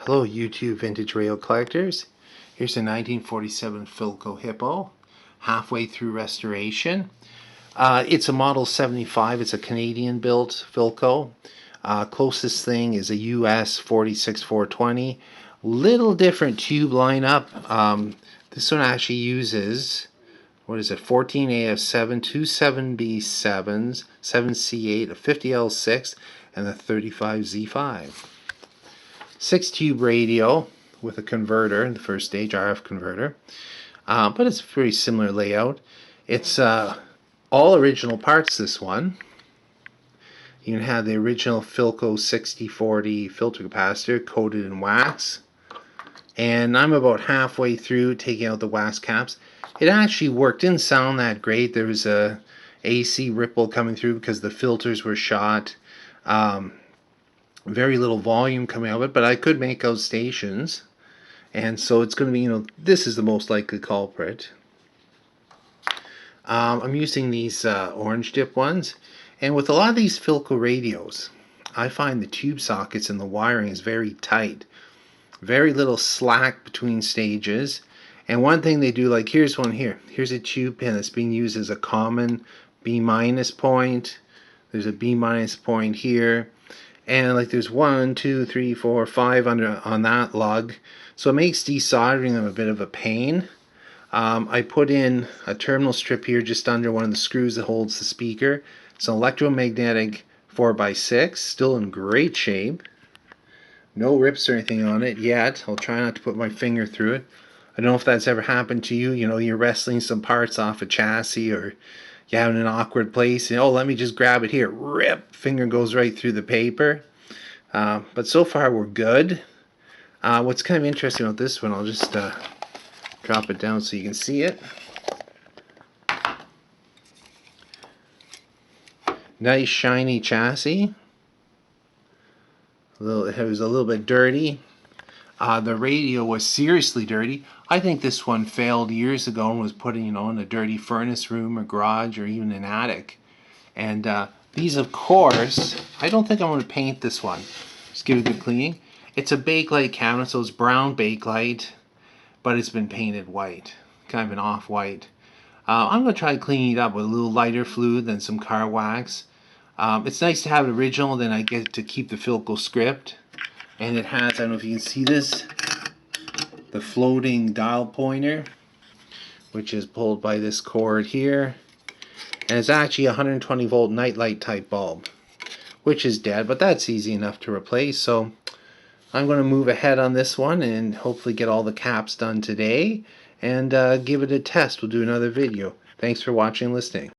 Hello YouTube vintage radio collectors. Here's a 1947 Philco Hippo, halfway through restoration. It's a Model 75. It's a Canadian built Philco. Closest thing is a US 46420. Little different tube lineup. This one actually uses, what is it, 14AF7, 27B7s, 7C8, a 50L6, and a 35Z5. 6-tube radio with a converter in the first stage, RF converter, but it's a very similar layout. It's all original parts, this one. You can have the original Philco 6040 filter capacitor coated in wax, and I'm about halfway through taking out the wax caps. It actually worked. Didn't sound that great. There was a AC ripple coming through because the filters were shot. Very little volume coming out of it, but I could make out stations, and so it's going to be, this is the most likely culprit. I'm using these orange dip ones, and with a lot of these Philco radios, I find the tube sockets and the wiring is very tight, very little slack between stages. And one thing they do, like here's one here, here's a tube pin that's being used as a common B- point. There's a B- point here. And like there's 1, 2, 3, 4, 5 on that lug, so it makes desoldering them a bit of a pain. I put in a terminal strip here just under one of the screws that holds the speaker. It's an electromagnetic 4x6, still in great shape. No rips or anything on it yet. I'll try not to put my finger through it. I don't know if that's ever happened to you. You're wrestling some parts off a chassis, or you have in an awkward place, and let me just grab it here. Rip! Finger goes right through the paper. But so far we're good. What's kind of interesting about this one, I'll just drop it down so you can see it. Nice shiny chassis. It was a little bit dirty. The radio was seriously dirty. I think this one failed years ago and was put in, in a dirty furnace room or garage or even an attic. And these, of course, I don't think I'm going to paint this one. Just give it a good cleaning. It's a bakelite cabinet, so it's brown bakelite, but it's been painted white, kind of an off-white. I'm going to try cleaning it up with a little lighter fluid than some car wax. It's nice to have it original, then I get to keep the Philco script. And it has, I don't know if you can see this, the floating dial pointer, which is pulled by this cord here. And it's actually a 120 volt nightlight type bulb, which is dead, but that's easy enough to replace. So I'm going to move ahead on this one and hopefully get all the caps done today and give it a test. We'll do another video. Thanks for watching and listening.